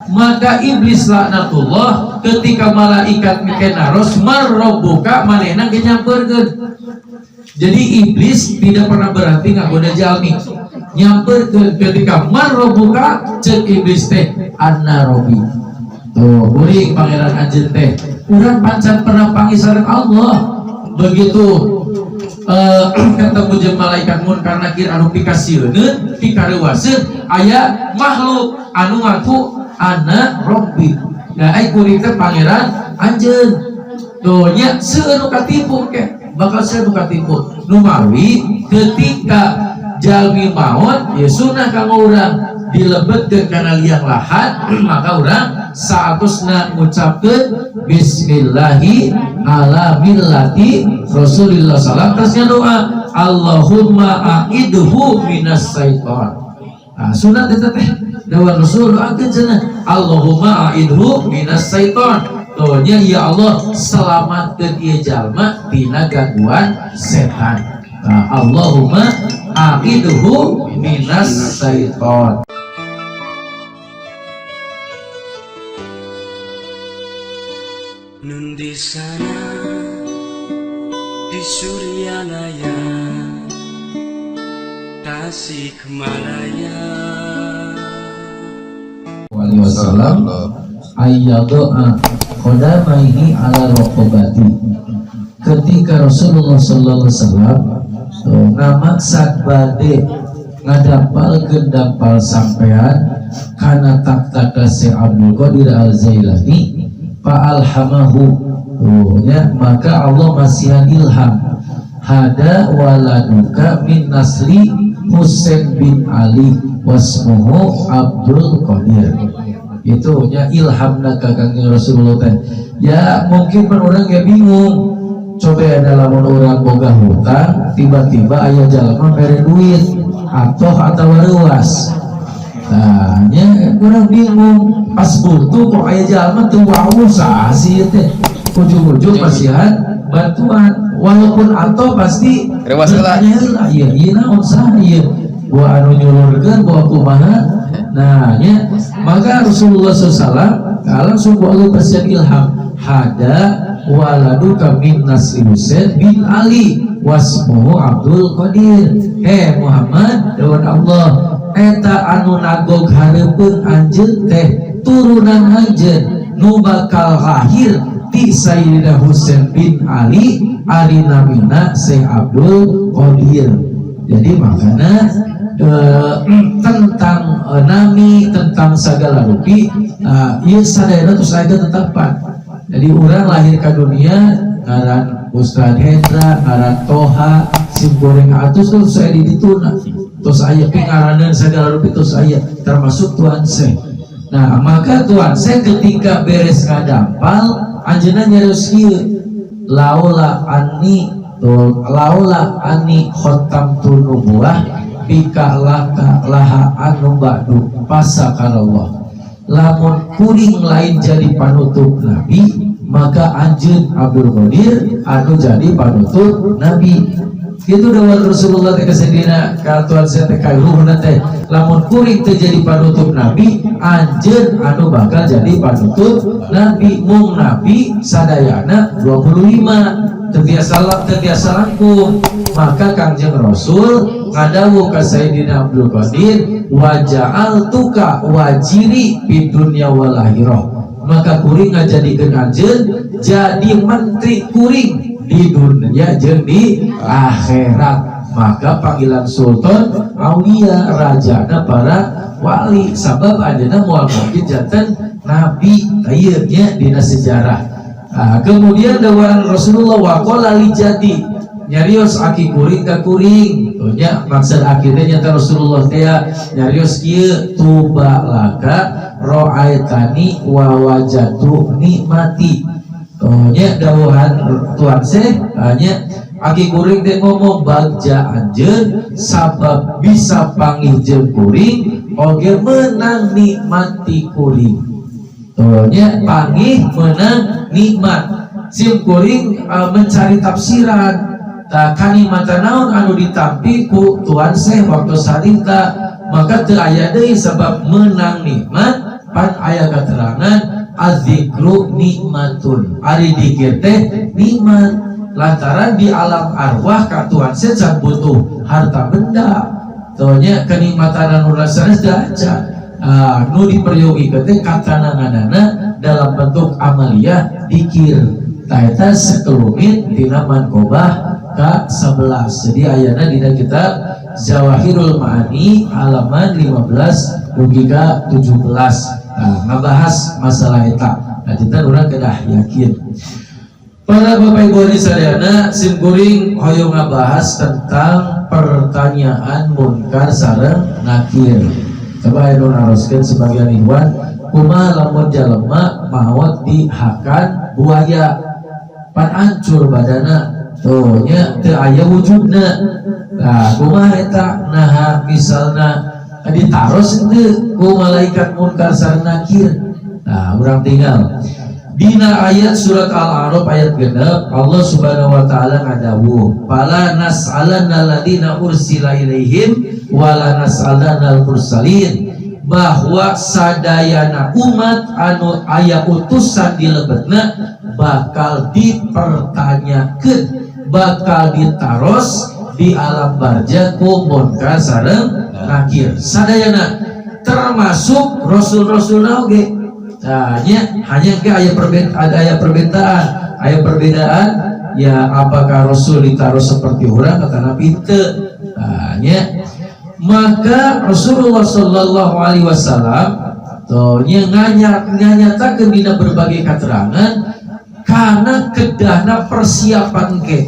maka iblis laknatullah ketika malaikat mikenaros marrobuka manehna nyamperkeun. Jadi iblis tidak pernah berhenti ngagoda jalmi nyamperkeun ketika marrobuka cek iblis teh anna robi. Tuh kuring pangeran anjeun teh urang pancan pernah panggil sareng Allah. Begitu ketemu jeung malaikat munkar nakir anu pikasieun pikareuwaseun aya makhluk anu ngaku ana robbi. Nah ai kuring teh pangeran anjeun. Tuh nya seueur nu katipu ke bakal seueur nu katipu nu mawi ketika jalmi maot ya sunah kanggo urang dilebetkeun kana liang lahat maka urang saatosna ngucapkeun bismillahi ala millati Rasulillah sallallahu alaihi wasallam doa Allahumma a'idhu minas syaitan. Nah sunat eta teh dawuh Rasul doakeun cenah Allahumma a'idhu minas syaitan. Tuh nya ya Allah selamatkeun ieu jalma tina gangguan setan. Nah, Allahumma a'idhu minas syaitan. Nun di sana di Suryalaya Tasikmalaya Alaihi wasallam ayyadoa qadamaihi ala raqabati. Ketika Rasulullah sallallahu alaihi wasallam ngamaksa bade ngadapalkeun dampal sampean kana taktaka si Abdul Qadir Al-Zailani fa'alhamahu ya maka Allah masihan ilham hada waladuka min nasli Husain bin Ali wasmuhu Abdul Qadir. Itu nya ilhamna ka Kangjeng Rasulullah teh. Ya mungkin orang ya bingung. Coba ada lamun orang boga hutang tiba-tiba aya jalma mere duit atau ruas. Nah, nya orang bingung pas butuh kok aya jalma teu wau saha sih teh. Ujung-ujung masihan bantuan walaupun atau pasti bertanya heula ieu naon saha ieu gua anu nyulurkeun gua kumaha. Nah nya maka Rasulullah SAW langsung Allah bersiap ilham hada waladuka min nasli Husain bin Ali wasmuhu Abdul Qadir. Muhammad lawan Allah eta anu nagog hareupeun anjeun teh turunan anjeun nu bakal lahir ti Sayyidina Husain bin Ali ari namina Syekh Abdul Qadir. Jadi makanya tentang nami tentang segala rupi ieu sadayana terus ada tetapan. Jadi orang lahir ke dunia ngaran Ustaz Hendra, ngaran Toha, sim goreng atus terus saya dituna. Terus aya pingaraneun segala rupi terus aya termasuk Tuan Syekh. Nah, maka Tuan Syekh ketika beres ngadampal anjeunna nyarios ieu laula ani khotam nubuwah bika laka laha anu ba'du pasakallah. Lamun kuring lain jadi panutup Nabi maka anjeun Abdul Qadir anu jadi panutup Nabi. Itu dawuh Rasulullah teh kasadina ka Tuhan saya teh kayuhna teh lamun kuring teu jadi panutup Nabi anjeun anu bakal jadi panutup Nabi. Mung Nabi sadayana 25 terbiasa langkung maka Kangjeng Rasul ngadawu ka Sayyidina Abdul Qadir wa ja'altuka wajiri fid dunya wal akhirah. Maka kuring ngajadikeun anjeun jadi menteri kuring di dunia jeung di akhirat. Maka panggilan sultan aulia rajana para wali sabab anjeunna moal mungkin janten nabi ieu nya dina sejarah. Kemudian dawuhan Rasulullah waqala li jadi nyarios aki kuring ka kuring. Nya maksud akhirnya nyata Rasulullah teh nyarios kieu tuba laka ra'aitani wa wajatu nikmati. Nya dawuhan Tuan Syekh nya aki kuring teh ngomong bagja anjeun sabab bisa panggih jeung kuring oge menang nikmati kuring. Nya panggih menang nikmat. Sim kuring mencari tafsiran kalimat naon anu ditampi ku Tuan Syekh waktu sarita maka teu aya deui sebab menang nikmat pan aya keterangan adzikru nikmatun, ari dikir teh nikmat lantaran di alam arwah katuan secan butuh harta benda tonya kenikmatan anu rasana daca nu diperyogi teh katananganana dalam bentuk amaliyah dikir taeta sekelumit tina mankobah ke-11. Jadi ayana dina kitab Zawahirul Ma'ani halaman 15 mugi ka 17 ngabahas masalah eta. Nah kita urang kedah yakin. Para Bapak Ibu sadayana sim kuring hoyong ngabahas tentang pertanyaan munkar sareng nakir. Coba anu naroskeun sebagian ikhwan kumaha lamun jalema maot dihakan buaya pan hancur badana tuh nya teu aya wujudna. Nah kumaha eta naha misalna ditaros teu ku malaikat munkar sareng nakir. Nah urang tinggal dina ayat surat Al-A'raf ayat 6 Allah Subhanahu wa taala ngadawuh fala nas'alanna alladziina ursila ilaihim wala nas'alanal mursalin, bahwa sadayana umat anu aya utusan di lebetna bakal dipertanyakeun, bakal ditaros di alam barza ku munkar sareng nakir sadayana termasuk rasul-rasul oge. Nah, hanya ke aya perbedaan ya apakah rasul ditaruh seperti orang kata Nabi teu. Nah, maka Rasulullah sallallahu alaihi wasallam tuh nganyatakeun dina berbagai keterangan karena kedahna persiapan ke.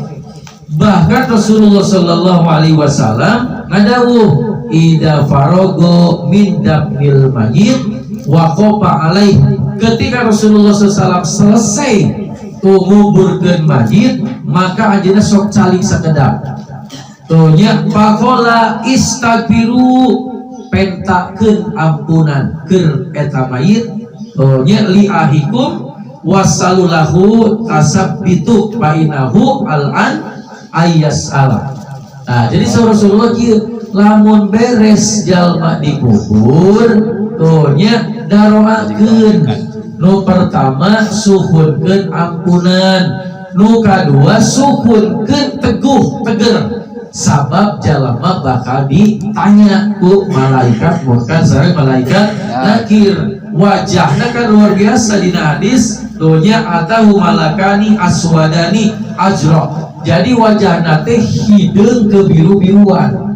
Bahkan Rasulullah sallallahu alaihi wasallam ngadawuh ida farogo min damil mayyit waqofa alaih, ketika Rasulullah SAW selesai nguburkeun mayit maka anjeunna sok calik sakedap tuh nya faqala istaghfiru pentakeun ampunan keur eta mayit tuh nya li ahikum wasallulahu tasabbitu bainahu al-an ayyasala. Nah jadi Rasulullah kieu lamun beres jalma dikubur tuhnya daroakeun nu pertama suhunkeun ampunan, nu kadua suhunkeun teger sabab jalma bakal ditanya ku malaikat munkar sareng malaikat nakir. Wajahna kan luar biasa dina hadis tuhnya atahu malakani aswadani ajra, jadi wajahna teh hideung kebiru-biruan.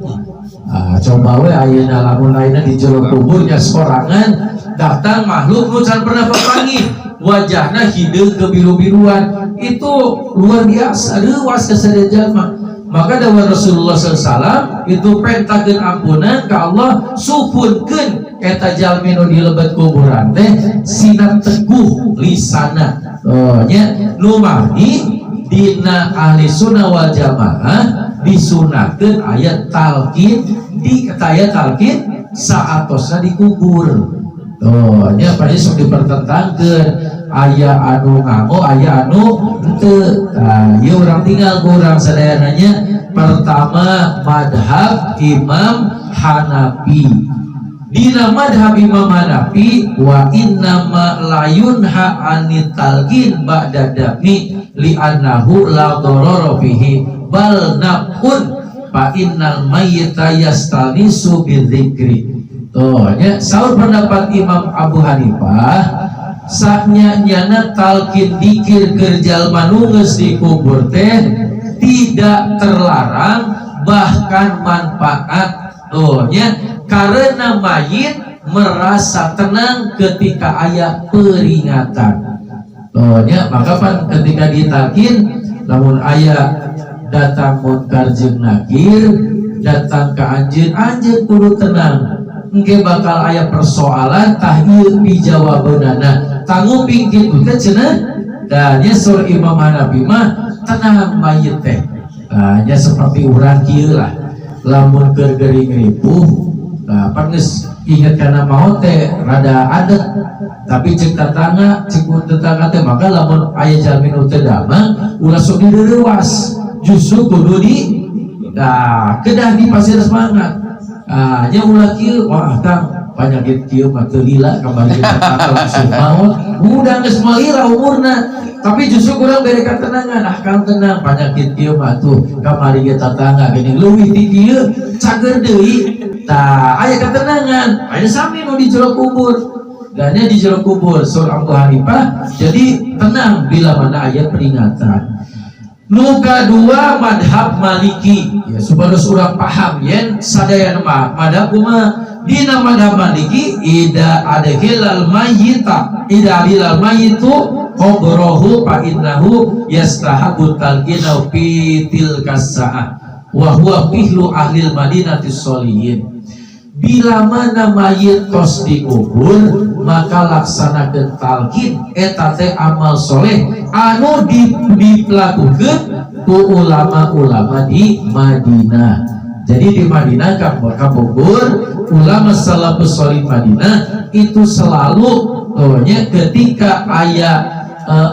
Coba we ayeuna lamun ayeuna di jero kuburnya sorangan datang makhluk nu can pernah pepangi wajahna hideung kebiru-biruan, itu luar biasa leuwas ka sadaya jalma. Maka dawuh Rasulullah SAW itu pentakeun ampunan ka Allah suhunkeun eta jalmi nu dilebet kuburan teh sina teguh lisana nya nu mani dina ahli sunnah wal jamaah disunahkeun ayat talqin di ayat talqin saatosna dikubur. Tuh nya pasti sok dipertentangkeun aya anu ngago aya anu henteu. Nah ieu urang tinggal ku urang sadayananya pertama madhab Imam Hanafi. Dina madhab Imam Hanafi wa innama layunha anit talqin ba'da dami li'annahu la dharara fihi bal naqun fa innal mayyita yastanisu bidzikri. Tuh nya saur pendapat Imam Abu Hanifah sahnya nyana talqin dikir keur jalma nu geus dikubur teh tidak terlarang bahkan manfaat. Tuh nya karena mayit merasa tenang ketika aya peringatan. Tuh nya maka pan ketika ditalqin lamun aya datang munkar jeung nakir datang ke anjeun kudu tenang, engke bakal aya persoalan tah ieu pijawabeunana tanguping kitu teh cenah. Da nya sur Imam Hanafi mah tenang mayit teh. Nya seperti urang kieu lah lamun keur gering ripuh pan geus inget kana maot teh rada adet, tapi cek tetangga teh maka lamun aya jalmi nu teu damang ulah sok direuwas, justru kudu di kedah di pasir semangat. Nya ulah kieu wah Kang penyakit kieu mah teu lila kembali kita langsung maut udah geus malila umurna tapi justru kurang beri ketenangan kang tenang penyakit kieu mah tuh kamari kita tetangga gini leuwih ti dieu cager deui tah aya ketenangan aya sami nu di jero kubur ganya di jero kubur sur Abu Hanifah jadi tenang bila mana aya peringatan. Nu kadua madhab Maliki ya supaya urang paham yen sadaya mah madhab kumaha dina madhab Maliki ida adkhilal mayyita ida adilal mayyitu qabrahu fa innahu yastahabu talqinu fi tilkas sa'ah wa huwa fihlu ahlil madinati sholihin. Bila mana mayit tos dikubur maka laksanakeun talqin eta teh amal soleh anu dilakukeun ku ulama-ulama di Madinah. Jadi di Madinah kabubur ulama salafus sholih Madinah itu selalu ketika aya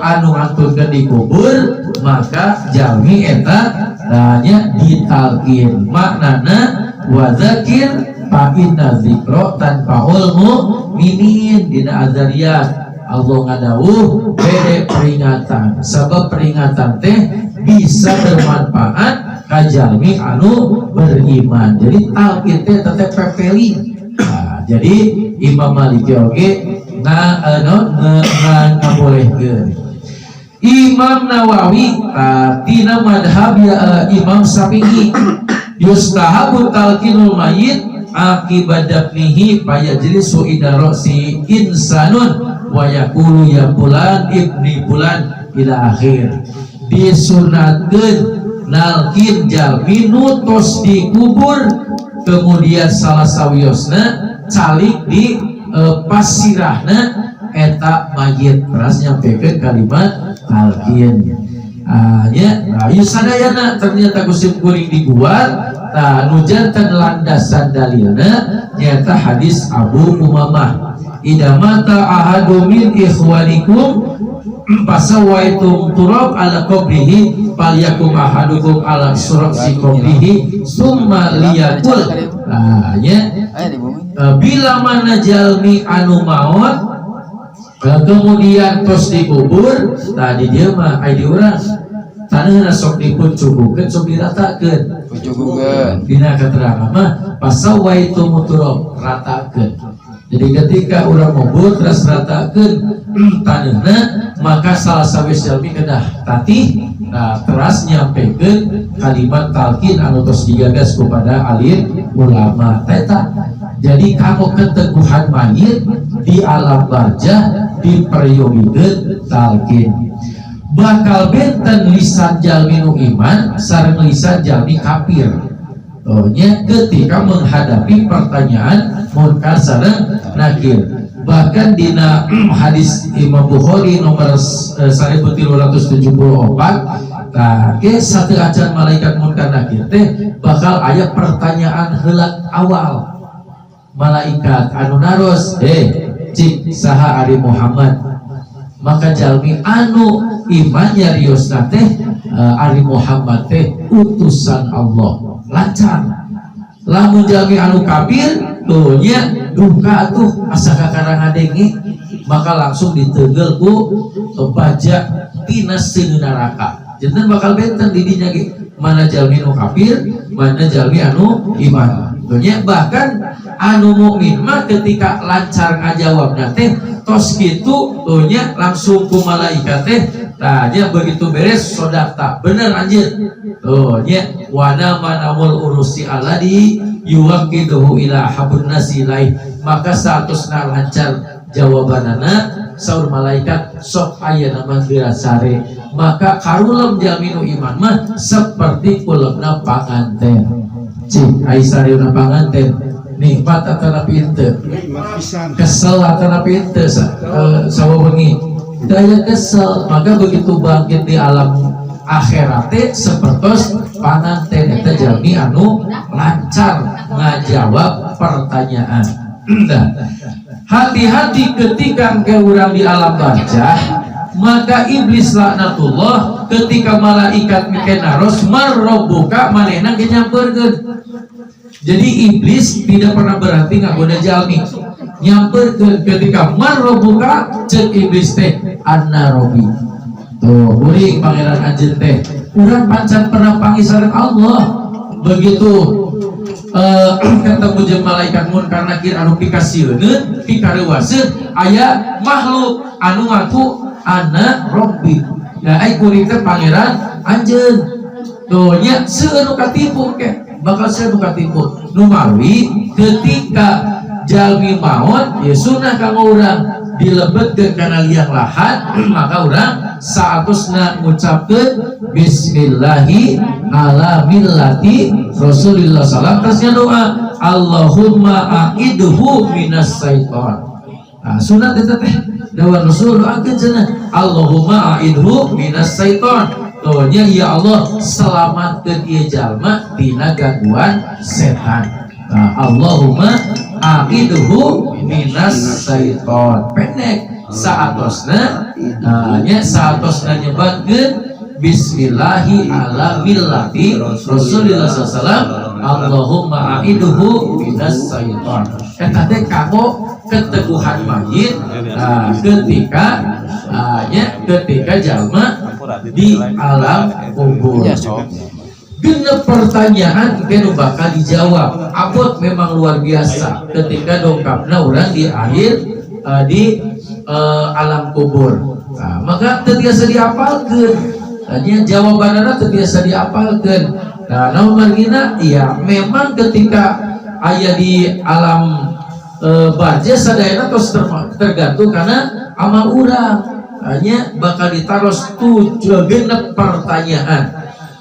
anu ngaturkeun dikubur maka jalmi eta tanya ditalqin maknana wa dzakir fa inna dzikra tanfa'ul mu'minin dina azariyat Allah ngadawuh bede peringatan sebab peringatan teh bisa bermanfaat ka jalmi anu beriman jadi talqin teh tetep pepeli jadi Imam Maliki oge ngabolehkeun Imam Nawawi tina madhab Imam Syafi'i yustahabu talqinul mayyit akibat dafnihi fayajlisu ida rosi insanun wa yaqulu ya bulan ibni bulan ila akhir disunatkeun nalkin jalmi nutos dikubur kemudian salah sawiosna calik di pasirahna eta mayit beras nyampekeun kalimat talqin sadayana ternyata kusim kuring dibuat nujantan landasan dalilna nyata hadis Abu Umamah idamata ahadu min ikhwanikum pasawaitum turab ala qabrihi falyakum ahadukum ala surasi qabrihi summa liyakul bila mana jalmi anu maut kemudian tos dikubur tadi dia mah ai diurang taneuhna sok dipuncubukeun sok diratakeun puncubukeun dina keterangan mah pasawaitu muturab ratakeun jadi ketika urang ngubur terus ratakeun taneuhna maka salah sawis jalmi kedah tatih terus nyampekeun kalimat talqin anu tos digagas kepada alim ulama eta jadi kamu keteguhan mayit di alam barzah diperyogideun talqin bakal benten lisan jalmi nu iman sareng lisan jalmi kafir nya ketika menghadapi pertanyaan munkar sareng nakir bahkan dina hadis Imam Bukhari nomor 1374 ke satu acan malaikat munkar nakir teh bakal aya pertanyaan heula awal malaikat anu naros cik saha ari Muhammad maka jalmi anu imannya riosna teh ari Muhammad teh utusan Allah lancar lamun jalmi anu kafir tuh nya duka tuh asa kakarang ngadenge maka langsung ditegel ku baja tina seuneu neraka janten bakal benten di dinya ge mana jalmi anu kafir mana jalmi anu iman nya bahkan anu mukmin mah ketika lancar ngajawabna teh tos kitu nya langsung ku malaikat teh tanya begitu beres sodakta bener anjir nya wana manamul urusi aladi yuwaqiduhu ila habun nasi lain maka statusna lancar jawabanana saur malaikat sok aya nama dirasare maka karulam jaminu iman mah seperti kulemna panganten cik aisariuna panganten nikmat atana pinter kesel atana pinter sawawengi daya kesel maka begitu bangkit di alam akhirat sepertos panganten eta jalmi anu lancar ngajawab pertanyaan hati-hati ketika ke urang di alam barzah maka iblis laknatullah ketika malaikat mikenaros marrobuka manehna nyamperkeun jadi iblis tidak pernah berhenti ngagoda jalmi nyamperkeun ketika marrobuka cek iblis teh anna robi. Tuh kuring pangeran anjeun teh urang pancan pernah panggil sareng Allah. Begitu ketemu jeung malaikat munkar nakir anu pikasieun pikareuwaseun aya makhluk anu ngaku anna robbi. Ya ai kuring teh pangeran anjeun. Tuh nya seueur nu katipu ke bakal seueur nu katipu nu mawi ketika jalmi maut ya sunah kanggo urang dilebetkeun kana liang lahat maka urang saatosna ngucapkeun bismillahi ala millati Rasulillah sallallahu alaihi wasallam doa Allahumma a'idhu minas syaitan. Nah, sunat eta teh dawa Rasul doakeun cenah Allahumma a'idhu minas syaitan. Doanya ya Allah selamatkeun ieu jalma tina gangguan setan. Nah, Allahumma a'idhu minas syaitan. Pendek saatosna nya saatosna nyebatkeun bismillahi ala millati Rasulillah sallallahu Allahumma a'idhu minas syaitan. Eta teh kanggo keteguhan mayit ketika jalma di alam kubur. Genep pertanyaan kenu bakal dijawab. Abot memang luar biasa ketika dongkapna orang di akhir di alam kubur. Nah, maka terbiasa diapalkeun. Hanya jawabanana terbiasa diapalkeun. Nah, namun margina ya memang ketika aya di alam barja sadayana tos tergantung karena amal urang. Hanya bakal ditaros 7 genep pertanyaan.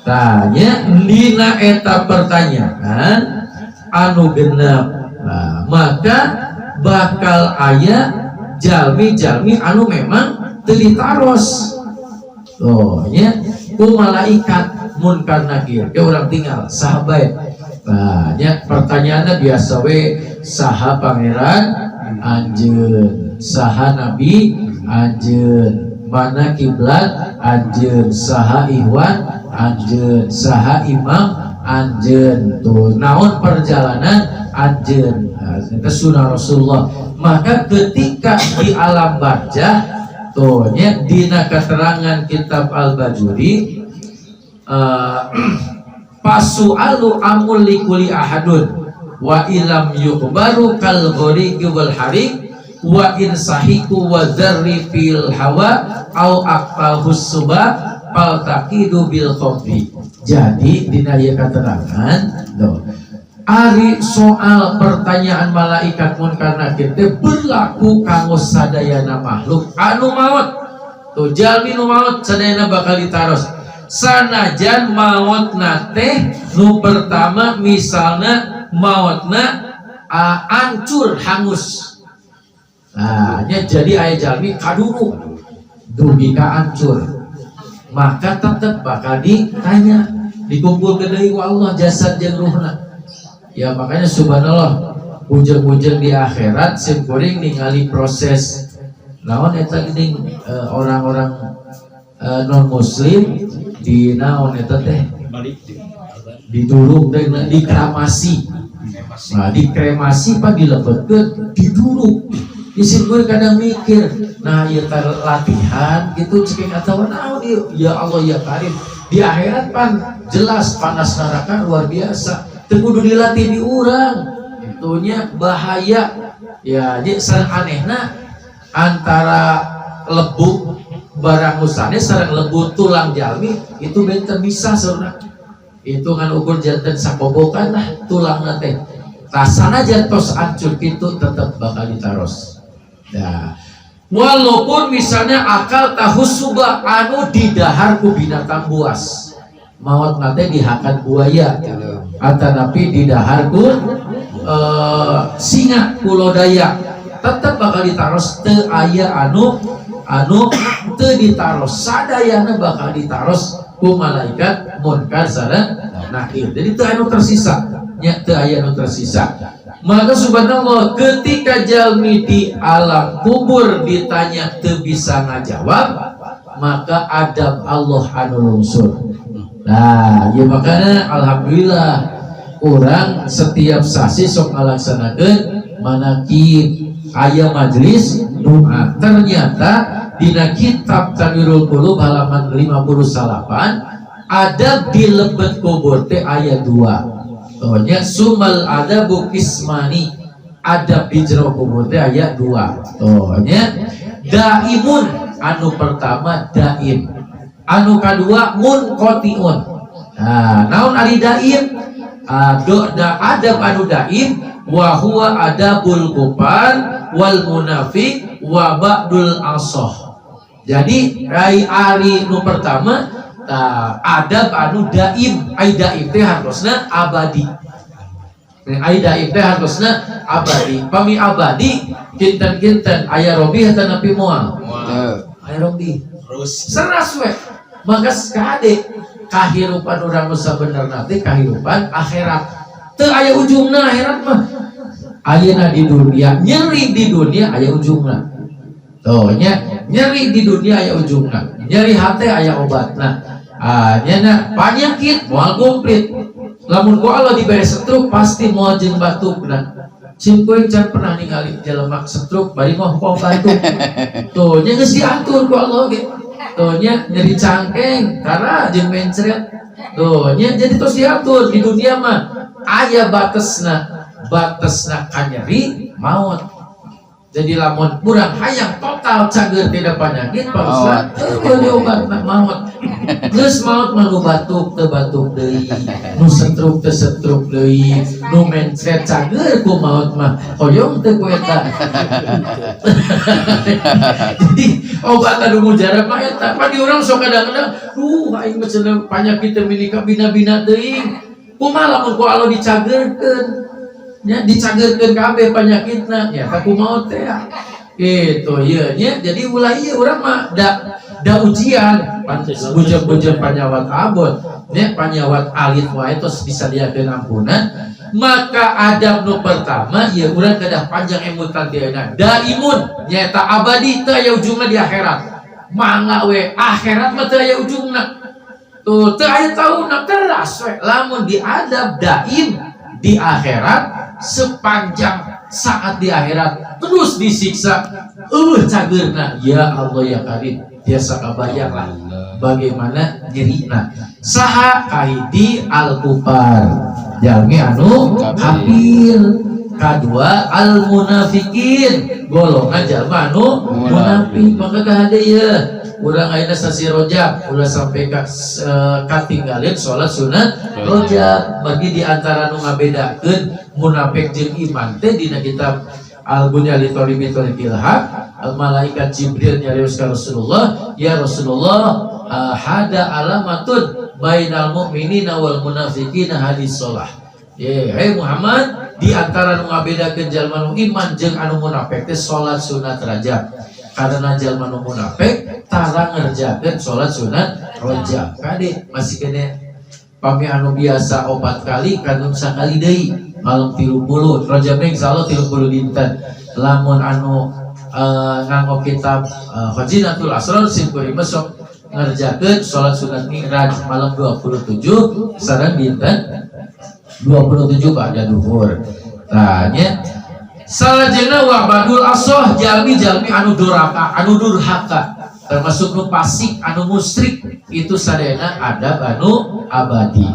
Tanya dina eta pertanyaan anu genep. Nah, maka bakal aya jalmi-jalmi anu memang teu ditaros. Oh nya ku malaikat munkar nakir ke urang tinggal sahabat. Nah, nya pertanyaanna biasa we saha pangeran anjeun, saha nabi anjeun, mana kiblat anjeun, saha ihwan anjeun, saha imam anjeun. Tuh naon perjalanan anjeun. Eta sunah Rasulullah. Maka ketika di alam barzah tuh nya dina keterangan kitab Al-Bajuri pasu'alu amul likuli ahadun wa ilam yukbaru kal ghoriqi wal harik wa in sahiku wa dzarri fil hawa au aqfahus suba fal taqidu bil khawfi. Jadi dina ieu keterangan tuh ari soal pertanyaan malaikat munkar nakir teh berlaku kanggo sadayana makhluk anu maot. Tuh jalmi nu maot sadayana bakal ditaros. Sanajan maotna teh nu pertama misalna maotna hancur hangus. Nah, jadi aya jalmi kaduru dugi ka hancur. Maka tetep bakal ditanya, dikumpulkeun deui ku Allah jasad jeung ruhna. Ya makanya subhanallah ujung-ujung di akhirat sim kuring ningali proses naon eta geuning orang-orang non muslim di naon eta teh diduruk dan dikremasi. Nah dikremasi pak dilebetkeun diduruk. Isim kuring kadang mikir nah ieu teh latihan gitu ceking atawa naon ieu ya Allah ya Karim di akhirat pan jelas panas neraka luar biasa. Kudu dilatih di urang itunya bahaya ya. Jadi sareng anehna antara lebu barang musane sareng lebu tulang jalmi itu benten bisa sebenarnya itu kan ukur janten sakobokan lah tulangna teh rasana jantos hancur itu tetap bakal ditaros. Nah walaupun misalnya akal tahu subah anu didahar ku binatang buas maut nate dihakan buaya atanapi didaharkeun singa kulodaya tetap bakal ditaros teu aya anu teu ditaros sadayana bakal ditaros ku malaikat munkar sareng nakir. Jadi teu anu tersisa nya teu aya anu tersisa. Maka subhanallah ketika jalmi di alam kubur ditanya teu bisa ngajawab maka adab Allah anu lungsur. Nah, ya makanya alhamdulillah orang setiap sasi sok ngalaksanakeun manakib aya majelis doa. Ternyata dina kitab Tanwirul Qulub halaman 58 adab di lebet kubur teh aya 2. Tohnya sumal adabu kismani, adab di jero kubur teh aya 2. Tohnya daimun, anu pertama daim, anu kedua munqatiun. Nah, naon ari daim? Adab anu daim wa huwa adabul kufar wal munafiq wa ba'dul asah. Jadi ari nu pertama adab anu daim, ai daim teh hartosna abadi. Ai daim teh hartosna abadi. Pami abadi kinten-kinten aya robi hata napi moal. Aya robi. Seras we. Maka sekade kahirupan urang nu sabenerna teh kahirupan akhirat. Teu aya ujungna akhirat mah. Ayeuna di dunia, nyeri di dunia aya ujungna. Tuh nya, nyeri di dunia aya ujungna. Nyeri hati aya obatna. Nyana penyakit moal komplit. Lamun ku Allah diberi stroke pasti moal jeung batukna. Cingkuing can pernah ningali jelema stroke bari mah poho batuk. Tuh nya geus diatur ku Allah ge. Tuh nya nyeri cangkeng karena jeung mencret. Tuh nya jadi terus diatur di dunia mah aya batesna kanyeri maut. Jadi lamun kurang hayang total cager tidak penyakit Pak Ustaz boleh obat maut. Geus maut mah nu batuk teu batuk deui, nu setruk teu setruk deui, nu mencret cager ku maut mah hoyong teu ku eta. Jadi obat anu mujarab mah eta. Padi urang sok kadang-kadang aing mah cenah penyakit teu minika bina-bina teuing. Kumaha lamun ku Allah dicagerkeun? Ya dicagerkeun kabeh panyakitna ya kaku maut teh ya. Gitu ya nya jadi ulah ieu urang mah da ujian bujang-bujang panyawat abot nya panyawat alit wae tos disadiakeun ampunan. Maka adab nu pertama ya urang kedah panjang emutan ti ayeuna daimun nyaeta abadi teu aya ujungna di akhirat. Mangga we akhirat mah teu aya ujungna. Tuh teu aya tauna teras we lamun di adab daim di akhirat sepanjang saat di akhirat terus disiksa cagerna ya Allah ya Karim biasa kabayang lah bagaimana nyerina saha kahidi al-kufar jalmi anu kafir, kadua al-munafikin golongan jalma anu munafik. Maka kahade ya urang ayeuna sasi Rojab ulah sampai katinggalin sholat sunat Rojab. Bagi diantara nu ngabedakeun munafik jeung iman teh dina kitab Al-Bunya li Thoribi Thoribil Haq, malaikat Jibril nyarios ka Rasulullah, ya Rasulullah hada alamatun bainal mu'minina wal munafiqina hadis shalah. Hei Muhammad, di antara nu ngabedakeun jalma nu iman jeung anu munafik teh salat sunat Rajab. Karena jalma nu munafik tara ngerjakeun salat sunat Rajab. Kade masih kene pami anu biasa 4 kali kanun sakali deui malam 30 Rajab ning insyaallah 30 dinten. Lamun anu nganggo kitab Khazinatul Asrar simpuri besok ngerjakeun salat sunat Mi'raj malam 27 sareng dinten 27 ba'da duhur. Tanya salajengna wa badul asoh jalmi-jalmi anu durhaka, anu durhaka termasuk nu fasik, anu musyrik itu sadayana adab anu abadi.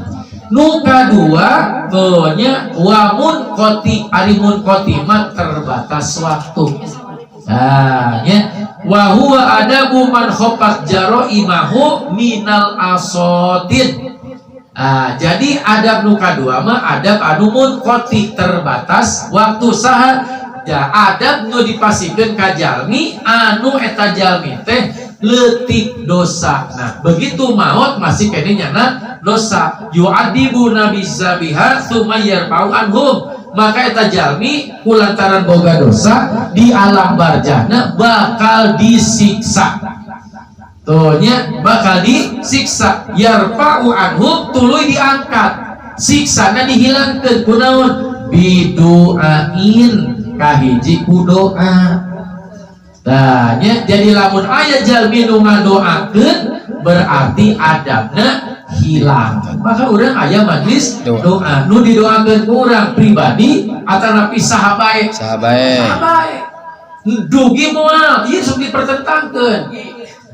Nu kadua nya wamun qoti arimun qotiman terbatas waktu. Nah nya wa huwa adabu man khafat jaraimahu minal asotin. Jadi adab nu kadua mah adab anu munqati terbatas waktu saha ya adab nu dipasikeun ka jalmi anu eta jalmi teh leutik dosa. Nah begitu maut masih kene nyana dosa yu'adibu nabi zabiha tsumma yarfa'u anhum. Maka eta jalmi kulantaran boga dosa di alam barzahna bakal disiksa. Tuhnya bakal disiksa yarfa'u anhum tuluy diangkat siksana dihilangkeun kunaon bidu'ain kahiji ku doa. Tanya jadi lamun aya jalmi nu ngadoakeun berarti adabna hilang. Maka urang aya majlis doa nu didoakeun ku urang pribadi atanapi sahabae dugi moal ieu sok dipertentangkeun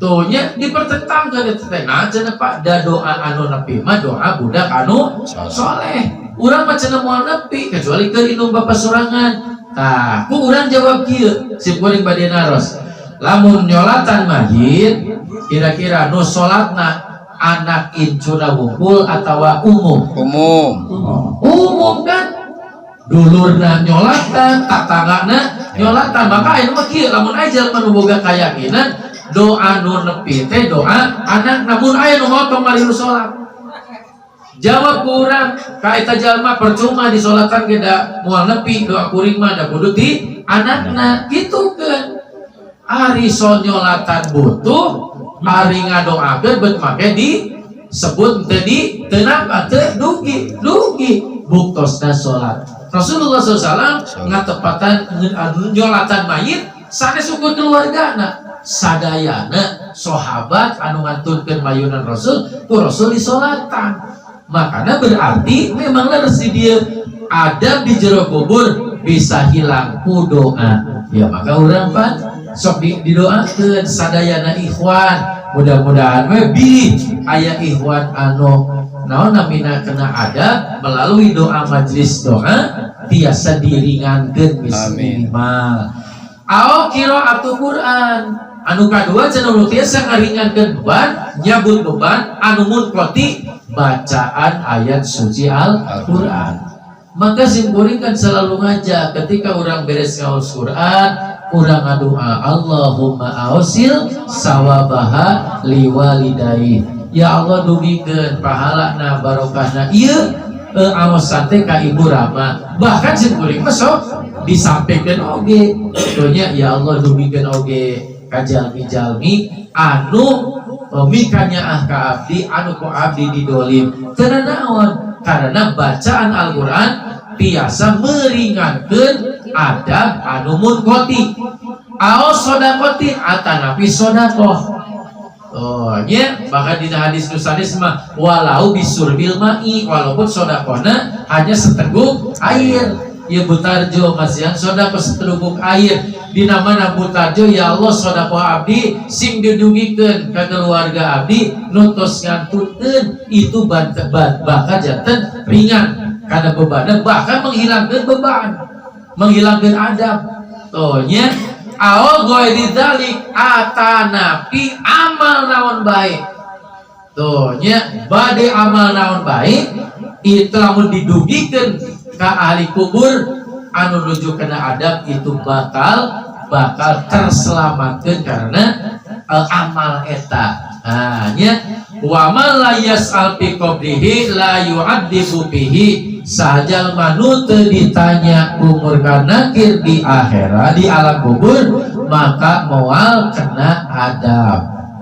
tuh nya dipertentangkeun eta teh nah cenah Pak da doa anu nepi mah doa budak anu soleh urang mah cenah moal nepi kecuali keur indung bapa sorangan tah ku urang jawab kieu sim kuring bade naros lamun nyolatan mayit kira-kira nu salatna anak incuna wungkul atawa umum kan dulurna nyolatan tatanggana nyolatan maka anu mah kieu lamun aya jalma nu boga kayakinan doa nu nepi teh doa anak namun aya nu motong mari nu salat jawab ku urang ka eta jalma percuma disolatan ge da moal nepi doa kuring mah da kudu ti anakna kitukeun ari sol nyolatan butuh ari ngadoakeun beut make disebut teu di teu napa teu dugi buktosna salat Rasulullah SAW ngatepatan nyolatan mayit sanes ukur keluargana sadayana sahabat anu ngaturkeun mayunan Rasul ku Rasul disolatan makanya berarti memang leres di dia adab di jero kubur bisa hilang ku doa ya maka urang Pak sok didoakeun sadayana ikhwan mudah-mudahan we aya ikhwan anu naon namina kena adab melalui doa majlis doa tiasa diringankeun minimal ao qiraatu Quran anu kadua cenah nu tiasa ngaringankeun beban nyabut beban anu munqati bacaan ayat suci Al-Quran maka simkuring kan selalu ngajak ketika orang beres ngaos Quran urang ngadoa Allahumma ausil sawabaha liwalidayhi ya Allah dugikeun pahalana barokahna ieu aosan teh ka ibu Rama bahkan simkuring mah sok disampaikan oge donya ya Allah dugikeun oge ka jalmi-jalmi anu mikanya ka abdi anu ku abdi didolim teu naon karena bacaan Al-Quran biasa meringankeun adab anu munqati aos sodakoti atanapi sodakoh oh nya bahkan dina hadis nusanis mah walau bisurbil ma'i walaupun sodakohna hanya seteguk air ya butarjo masihan sodakoh seteguk air dina mana butarjo ya Allah sodakoh abdi sing didugikeun ka keluarga abdi nutos ngantunkeun itu bakal janten ringan karena bebannya bahkan menghilangkan beban menghilangkan adab tuh nya ao goiri dalik atanapi amal naon baik tuh nya bade amal naon baik itu lamun didugikeun ka ahli kubur anu nuju kena adab itu bakal terselamatkan karena amal eta nya wa man la yas'al fi qabrihi la yu'adzibu bihi sajal manu teu ditanya umur kanakir di akhirat di alam kubur maka moal kena adab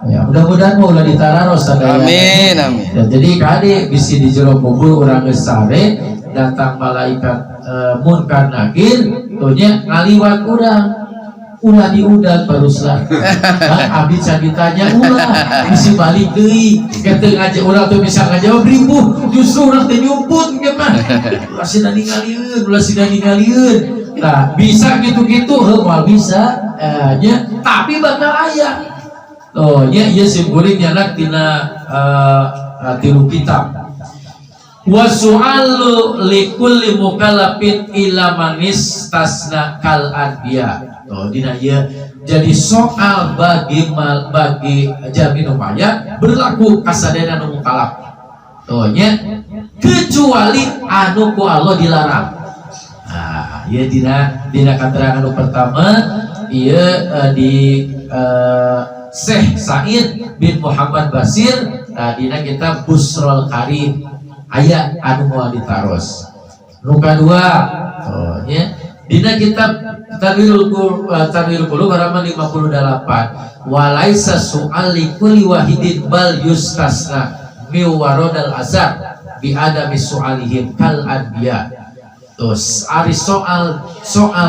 ya mudah-mudahan ulah ditararos sadaya amin ya, jadi kade bisi di jero kubur urang geus sare datang malaikat munkar nakir tuhnya ngaliwat urang ulah diundang baruslah abdi can ditanya ulah bisi balik deui keteu ngajak urang teu bisa ngajawab ribuh justru urang teh nyumput ge mah ulah sida ningalieun nah bisa gitu-gitu moal bisa nya tapi bakal aya oh nya ieu simkuring nyanak tina tilu kitab wasu'alu likulli mukallafin ila manis tasna kal anbiya oh dina ieu jadi soal bagi jami nu maya berlaku kasadena nu mukallaf oh nya kecuali anu ku Allah dilarang nah ieu dina katerangan nu pertama ieu di Syekh Said bin Muhammad Basir dina kitab Busrul Karim aya anu moal ditaros nu kadua oh nya dina kitab Tanwirul Qulub halaman 58 walaisa su'al li kulli wahidin bal yustasna mi waradal azab bi adami su'alihim kal anbiya terus ari soal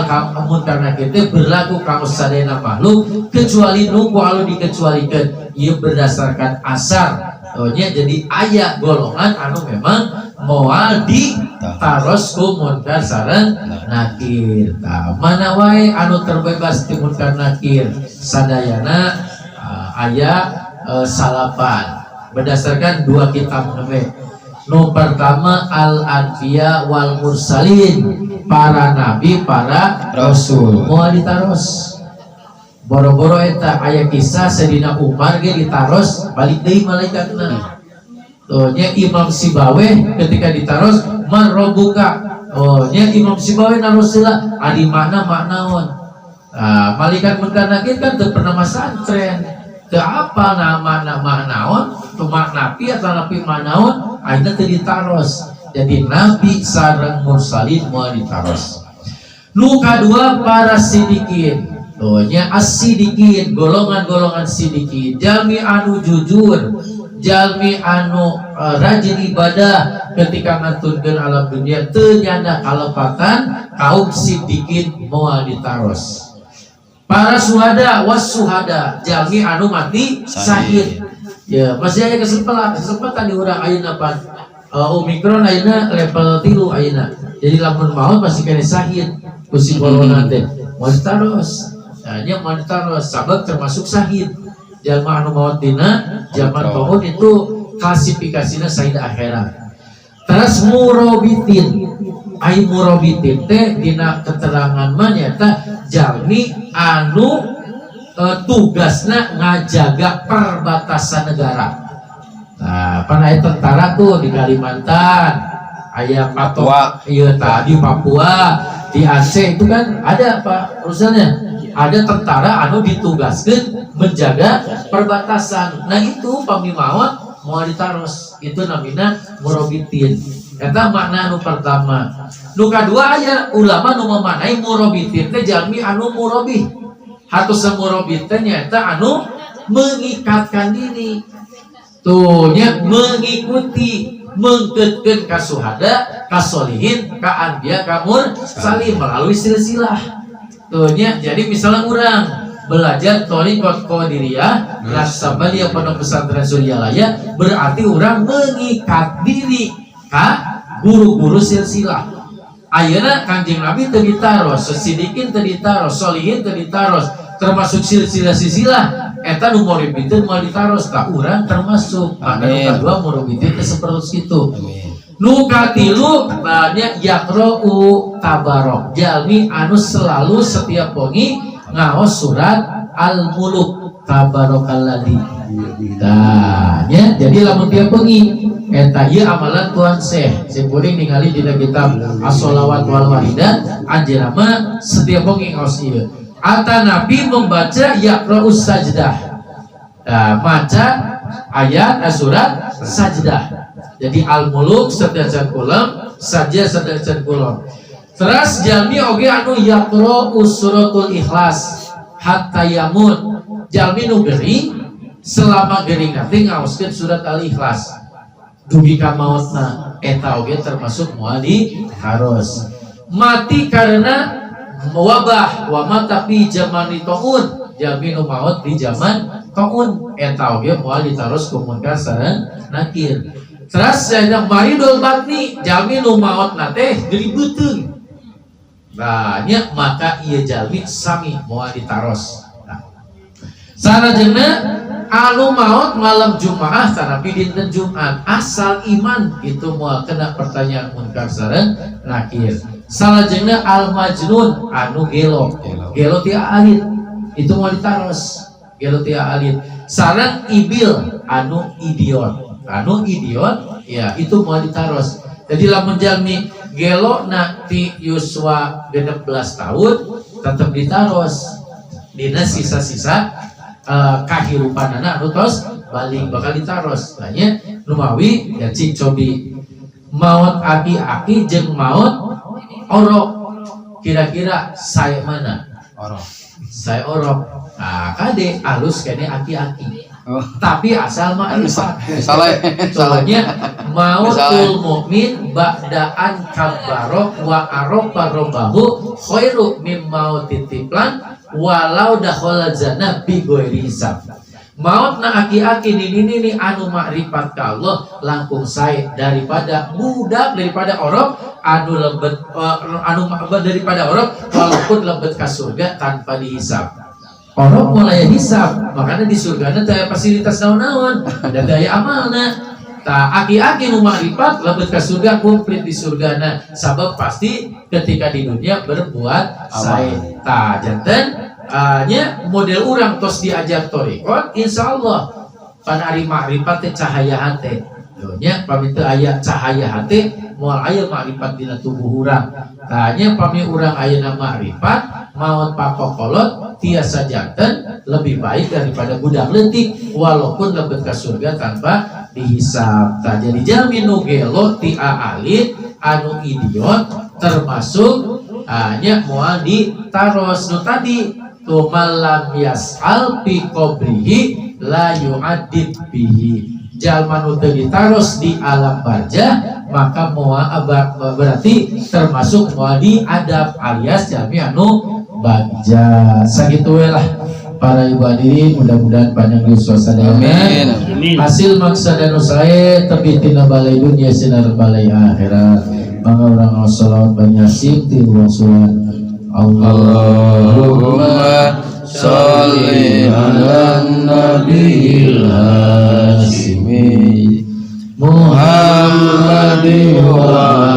kamu karena kita berlaku kamu sadayana makhluk kecuali nu ku anu dikecualikeun ieu berdasarkan asar nya jadi aya golongan anu memang moal di taros ku munkar sareng nakir. Mana wae anu terbebas ti munkar nakir sadayana aya salapan berdasarkan dua kitab nabe. Nu pertama Al-Anbiya wal Mursalin, para nabi para rasul moal ditaros. Boro-boro eta aya kisah Sayyidina Umar ge ditaros balik deui malaikatna. Nya Imam Sibaweh ketika ditaros man robuka. Nya Imam Sibaweh narosila adi maknaon. Malaikat munkar nakir kan teu pernah masantren. Teu apa nama naon, cuma nabi atau nabi manaon ayeuna teu ditaros. Jadi nabi sareng mursalin moal ditaros. Nu kadua para sidikin. Nya as-sidikin, golongan-golongan sidikin, jalmi anu jujur, jalmi anu rajin ibadah ketika ngaturkeun alam dunia teu nyanda kalepatan, kaum sidikin moal ditaros. Para suhada was suhada, jalmi anu mati syahid. Ya, masih aya kesempatan di urang ayeuna pan Omikron ayeuna level 3 ayeuna. Jadi lamun maut masih kena syahid ku si corona teh. Moal ditaros. Nya moal ditaros sabab termasuk syahid. Jalma anu maot dina zaman tahun itu klasifikasinya syahid akhirat. Terus murobitin, ai murobitin teh dina keterangan mah nyata jalmi anu tugasna ngajaga perbatasan negara. Nah, pan aya tentara tuh di Kalimantan, aya Papua, iya tadi Papua, di Aceh itu kan ada Pak urusannya. Ada tentara anu ditugaskan menjaga perbatasan. Nah itu pamimaot mau ditaros. Itu namina murobitin. Eta makna anu pertama. Nu kadua aya ulama nu memaknai murobitin teh jalmi anu murobih. Hatus murobit teh nyaeta anu mengikatkan diri. Tuh nya mengikuti mengkeutkeun ka suhada, ka solihin, ka anbiya, ka mursalin melalui silsilah. Tuhnya, jadi misalnya orang belajar thariqat qadiriyah, Laksabalia Pondok Pesantren Suryalaya, berarti orang mengikat diri ka guru-guru silsilah. Ayeuna Kanjeng Nabi teu ditaros, sesidikin teu ditaros, solihin teu ditaros, termasuk silsilah eta nu muribiteun moal ditaros ka urang termasuk. Maka nu kadua muribiteun teh sapertos kitu. Nu katilu banyak yakra'u tabarok, jalmi anu selalu setiap wengi ngaos surat Al-Muluk tabarokalladzi. Nah, ya, jadi lamun tiap wengi eta ieu amalan Tuan Syekh simpuring ningali dina kitab As-Shalawat wal Waridat anjeunna mah setiap wengi ngaos ieu. Ata Nabi membaca yakra'u sajdah. Nah, maca ayat surat sajdah. Jadi Al-Muluk sederajat kulam, saja sederajat kulam. Terus jalmi oge anu yaqra'u suratul Ikhlas hatta yamut. Jalmi nu gering selama gering nanti ngaoskeun surat Al-Ikhlas. Dugi ka mautna eta oge termasuk moal ditaros. Mati karena wabah wa mata fi zamani taun. Jalmi nu maut di zaman taun eta oge moal ditaros ku munkar sareng nakir. Terus yang maridul batni jalmi nu maot nate geuning beuteung. Nah, nya maka ieu jalmi sami moal ditaros. Nah, sarajengna anu maot malam Jumaah tanapi dinten Jumat asal iman itu moal kena pertanyaan munkar sareng nakir. Salajengna al majnun anu gelo ti alit itu moal ditaros. Gelo ti alit. Sareng ibil anu idiot. Anu idiot ya itu mau ditaros. Jadi lamun jalmi gelo nanti yuswa 16 tahun tetap ditaros dina sisa-sisa kahirupanana anu tos balik bakal ditaros. Tanya numawi ya cing cobi maut aki-aki jeung maut orok kira-kira saya mana? Orok. Saya orok. Nah, kade alus kene aki-aki. Tapi asal ma'rifat. Soalnya mautul mukmin ba'daan kabarok wa arofa robahu khairu mim mautit tiplan walau dakhala jannah bi ghairi hisab. maut na aki-aki ini anu makrifat ka Allah langkung sae daripada budak, daripada orang anu lebet daripada orang walaupun lebet ka surga tanpa dihisab. Orang mulai hisab, makanya di surga teh fasilitas naon-naon, ada daya amalna. Ta aki-aki nu makrifat lebet ka surga komplit di surgana, sabab pasti ketika di dunia berbuat sae. Ta janten nya model urang tos diajar torikot, insyaallah pan ari makrifat teh cahaya hate. Nya pami teu aya cahaya hate moal aya makrifat dina tubuh urang. Tanya pami urang ayeuna makrifat maot pakokolot tiasa janten lebih baik daripada budak leutik walaupun lebet ka surga tanpa dihisab. Tah jadi jamin nu gelo ti aalit anu idiot termasuk hanya moal ditaros nu tadi tumalam yas'al fi qabrihi la yu'adib bihi. Jalma nu teu ditaros di alam barzah maka moal berarti termasuk moal diadab alias jalmi anu bagja. Sakitu we lah para ibu hadirin, mudah-mudahan panjang di suasana. Amin. Hasil maksud dan usaha tapi tina balai dunia sinar balai akhirat. Mangga urang sholawat banyak sifti wa sholat. Allahumma sholli ala nabiyil hasimi Muhammadin wa